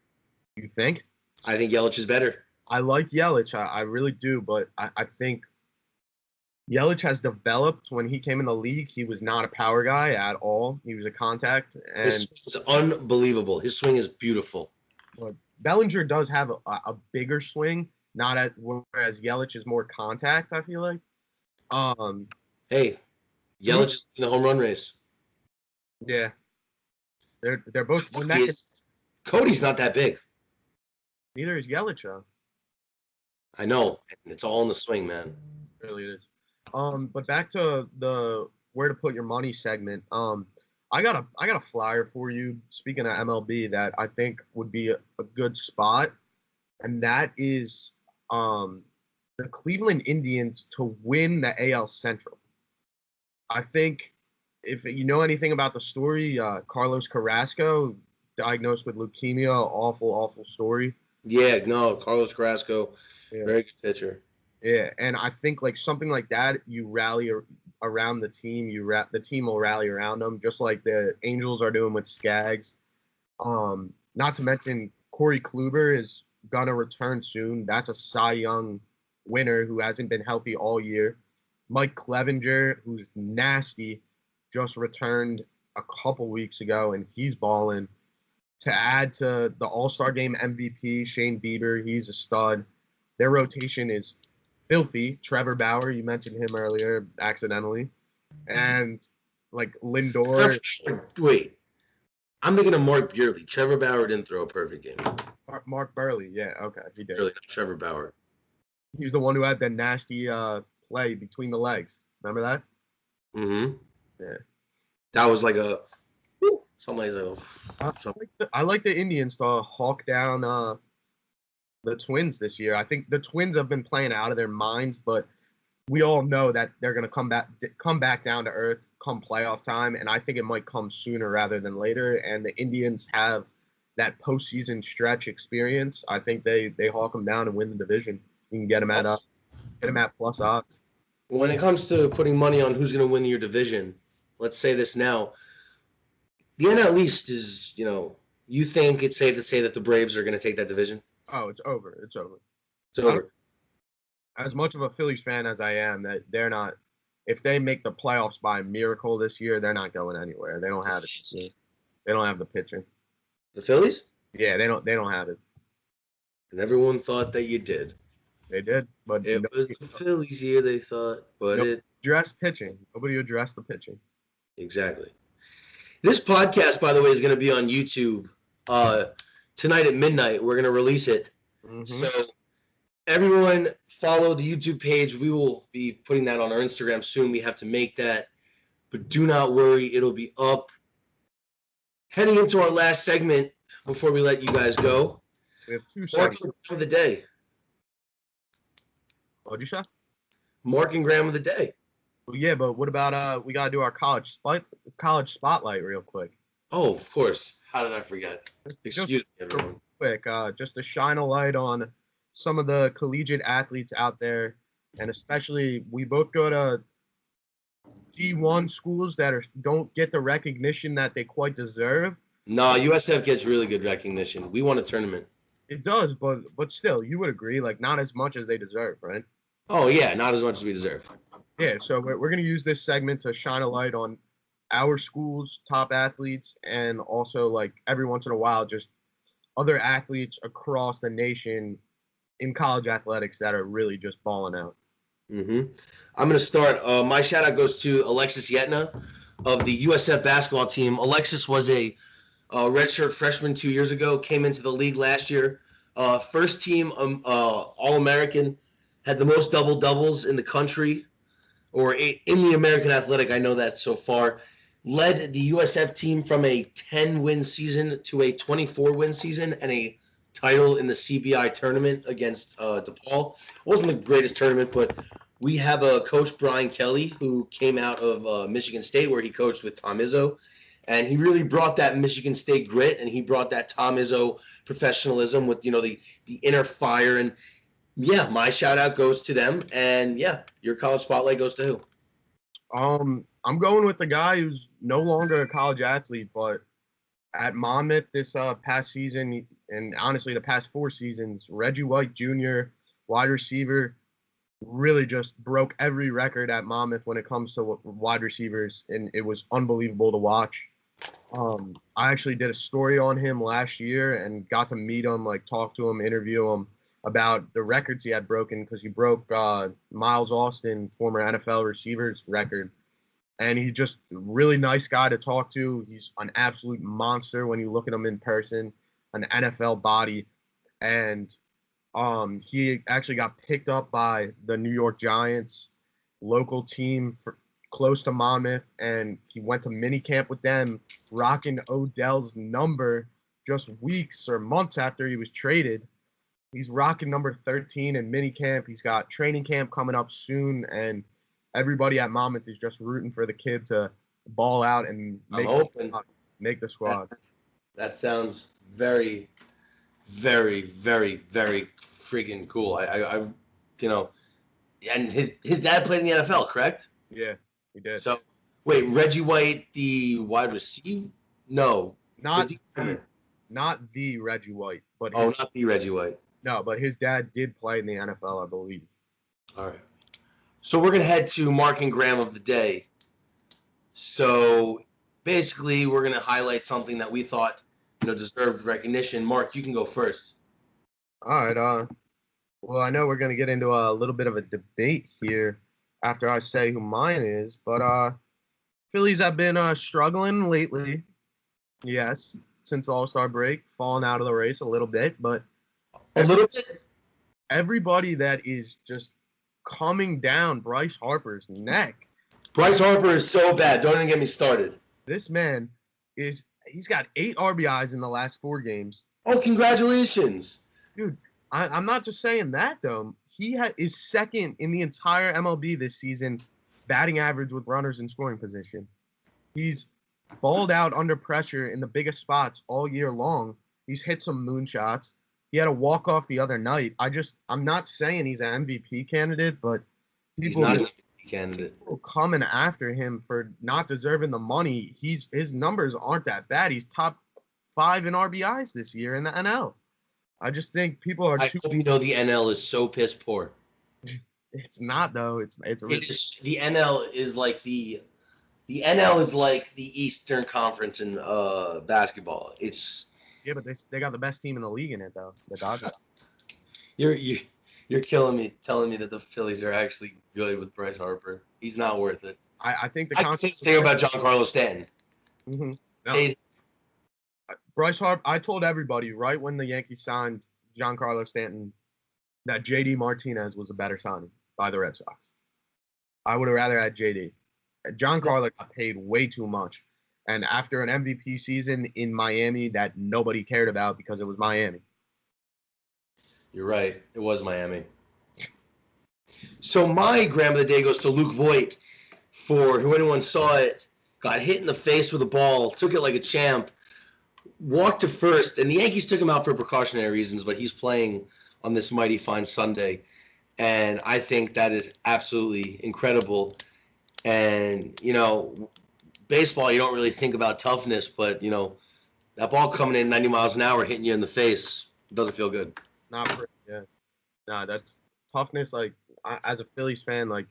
You think? I think Yelich is better. I like Yelich. I really do, but I think Yelich has developed. When he came in the league, he was not a power guy at all. He was a contact. And his swing is unbelievable. His swing is beautiful. But Bellinger does have a bigger swing, whereas Yelich is more contact, I feel like. Hey, Yelich is in the home run race. Yeah. They're both Cody's not that big. Neither is Yelich. I know. It's all in the swing, man. It really is. But back to the where to put your money segment. I got a flyer for you. Speaking of MLB, that I think would be a good spot, and that is the Cleveland Indians to win the AL Central. I think if you know anything about the story, Carlos Carrasco diagnosed with leukemia, awful story. Yeah, no, Carlos Carrasco, very good pitcher. Yeah, and I think like something like that, you rally around the team. The team will rally around them, just like the Angels are doing with Skaggs. Not to mention Corey Kluber is gonna return soon. That's a Cy Young winner who hasn't been healthy all year. Mike Clevenger, who's nasty, just returned a couple weeks ago, and he's balling. To add to the All-Star Game MVP, Shane Bieber, he's a stud. Their rotation is filthy. Trevor Bauer, you mentioned him earlier accidentally. And like Lindor. Wait. I'm thinking of Mark Buehrle. Trevor Bauer didn't throw a perfect game. Mark Buehrle, yeah, okay, he did. Really, Trevor Bauer. He's the one who had that nasty play between the legs. Remember that? Mm-hmm. Yeah. That was like a something like that. I like the Indians to hawk down the Twins this year. I think the Twins have been playing out of their minds, but we all know that they're going to come back down to earth come playoff time, and I think it might come sooner rather than later. And the Indians have that postseason stretch experience. I think they hawk them down and win the division. You can get them at plus odds. When it comes to putting money on who's going to win your division, let's say this now. The NL East is, you think it's safe to say that the Braves are going to take that division? Oh, it's over. It's over. It's over. As much of a Phillies fan as I am, that they're not. If they make the playoffs by miracle this year, they're not going anywhere. They don't have it. They don't have the pitching. The Phillies? Yeah, they don't have it. And everyone thought that you did. They did, but it was the Phillies year, they thought, but it addressed pitching. Nobody addressed the pitching. Exactly. This podcast, by the way, is going to be on YouTube tonight at midnight. We're going to release it. Mm-hmm. So everyone follow the YouTube page. We will be putting that on our Instagram soon. We have to make that, but do not worry. It'll be up. Heading into our last segment before we let you guys go. We have 2 segments of the day. What'd you say? Mark and Graham of the day. Well, yeah, but what about we gotta do our college spotlight real quick. Oh, of course. How did I forget? Excuse me, everyone. Quick, just to shine a light on some of the collegiate athletes out there, and especially we both go to D1 schools that don't get the recognition that they quite deserve. No, USF gets really good recognition. We won a tournament. It does, but still, you would agree, like, not as much as they deserve, right? Oh, yeah, not as much as we deserve. Yeah, so we're going to use this segment to shine a light on our school's top athletes, and also, like, every once in a while, just other athletes across the nation in college athletics that are really just balling out. Mm-hmm. I'm going to start. My shout-out goes to Alexis Yetna of the USF basketball team. Alexis was a redshirt freshman 2 years ago, came into the league last year. First team All-American, had the most double-doubles in the country, or in the American Athletic, I know that so far. Led the USF team from a 10-win season to a 24-win season and a title in the CBI tournament against DePaul. It wasn't the greatest tournament, but we have a coach, Brian Kelly, who came out of Michigan State, where he coached with Tom Izzo. And he really brought that Michigan State grit, and he brought that Tom Izzo professionalism with, the inner fire. And, yeah, my shout-out goes to them. And, yeah, your college spotlight goes to who? I'm going with the guy who's no longer a college athlete, but at Monmouth this past season, and honestly the past 4 seasons, Reggie White Jr., wide receiver, really just broke every record at Monmouth when it comes to wide receivers, and it was unbelievable to watch. I actually did a story on him last year and got to meet him, like talk to him, interview him about the records he had broken, because he broke Miles Austin, former NFL receivers record. And he's just a really nice guy to talk to. He's an absolute monster when you look at him in person, an NFL body. And he actually got picked up by the New York Giants, local team close to Monmouth, and he went to minicamp with them, rocking Odell's number just weeks or months after he was traded. He's rocking number 13 in minicamp. He's got training camp coming up soon, and everybody at Monmouth is just rooting for the kid to ball out and make the squad. That sounds very, very, very, very friggin' cool. I and his dad played in the NFL, correct? Yeah, he did. So, wait, Reggie White, the wide receiver? No. Not the Reggie White. But not the Reggie White. No, but his dad did play in the NFL, I believe. All right. So we're going to head to Mark and Graham of the day. So basically, we're going to highlight something that we thought, deserved recognition. Mark, you can go first. All right. Well, I know we're going to get into a little bit of a debate here after I say who mine is, but Phillies have been struggling lately. Yes, since All-Star break, falling out of the race a little bit, but a little bit. Everybody that is just coming down Bryce Harper's neck. Bryce Harper is so bad. Don't even get me started. This man he's got 8 RBIs in the last 4 games. Oh, congratulations. Dude, I'm not just saying that though. He is second in the entire MLB this season, batting average with runners in scoring position. He's balled out under pressure in the biggest spots all year long. He's hit some moonshots. He had a walk off the other night. I'm not saying he's an MVP candidate, but He's not an MVP candidate. People coming after him for not deserving the money. His numbers aren't that bad. He's top 5 in RBIs this year in the NL. I just think people are. I hope you know the NL is so piss poor. It's not though. It is. The NL is like the NL is like the Eastern Conference in basketball. It's but they got the best team in the league in it though. The Dodgers. You're killing me, telling me that the Phillies are actually good with Bryce Harper. He's not worth it. I think I can say the same about Giancarlo Stanton. Mm-hmm. No. Bryce Harper. I told everybody right when the Yankees signed Giancarlo Stanton that JD Martinez was a better signing by the Red Sox. I would have rather had JD. Giancarlo got paid way too much, and after an MVP season in Miami that nobody cared about because it was Miami. You're right. It was Miami. So my Gram of the Day goes to Luke Voigt for, who anyone saw it, got hit in the face with a ball, took it like a champ, walked to first, and the Yankees took him out for precautionary reasons, but he's playing on this mighty fine Sunday. And I think that is absolutely incredible. And, baseball, you don't really think about toughness, but, that ball coming in 90 miles an hour hitting you in the face, it doesn't feel good. Not pretty, yeah. Nah, that's toughness. Like, as a Phillies fan, like,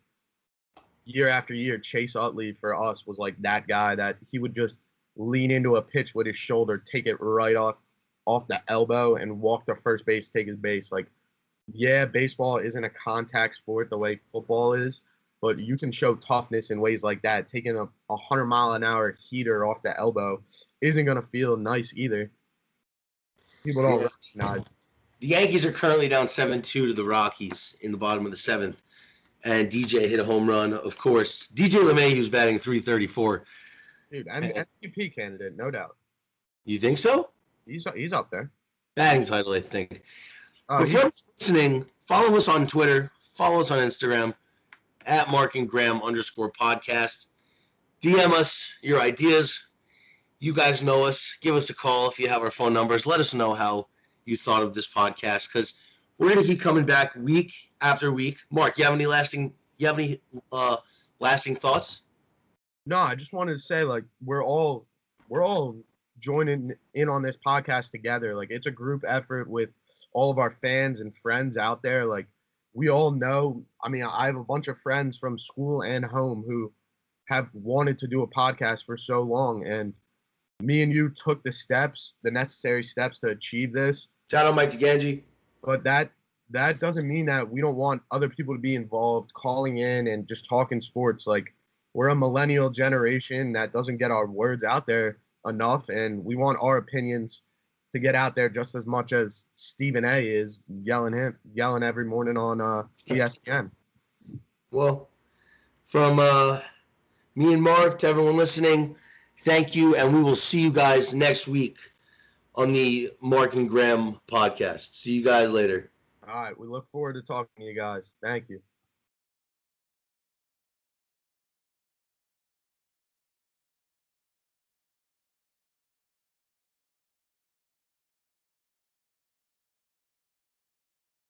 year after year, Chase Utley for us was like that guy that he would just lean into a pitch with his shoulder, take it right off the elbow, and walk to first base, take his base. Like, yeah, baseball isn't a contact sport the way football is, but you can show toughness in ways like that. Taking a 100-mile-an-hour heater off the elbow isn't going to feel nice either. People don't recognize. The Yankees are currently down 7-2 to the Rockies in the bottom of the 7th, and DJ hit a home run, of course. DJ LeMahieu's batting .334. Dude, I'm an MVP candidate, no doubt. You think so? He's up there. Batting title, I think. If you're listening, follow us on Twitter, follow us on Instagram, @MarkandGraham_podcast. DM us your ideas. You guys know us. Give us a call if you have our phone numbers. Let us know how you thought of this podcast, because we're gonna keep coming back week after week. Mark, you have any lasting thoughts? No, I just wanted to say, like, we're all joining in on this podcast together. Like, it's a group effort with all of our fans and friends out there. Like, we all know. I mean, I have a bunch of friends from school and home who have wanted to do a podcast for so long, and me and you took the necessary steps to achieve this. Shout out Mike DeGangi. But that doesn't mean that we don't want other people to be involved, calling in and just talking sports. Like, we're a millennial generation that doesn't get our words out there enough, and we want our opinions to get out there just as much as Stephen A. is yelling every morning on ESPN. Well, from me and Mark to everyone listening, thank you, and we will see you guys next week on the Mark and Graham podcast. See you guys later. All right, we look forward to talking to you guys. Thank you.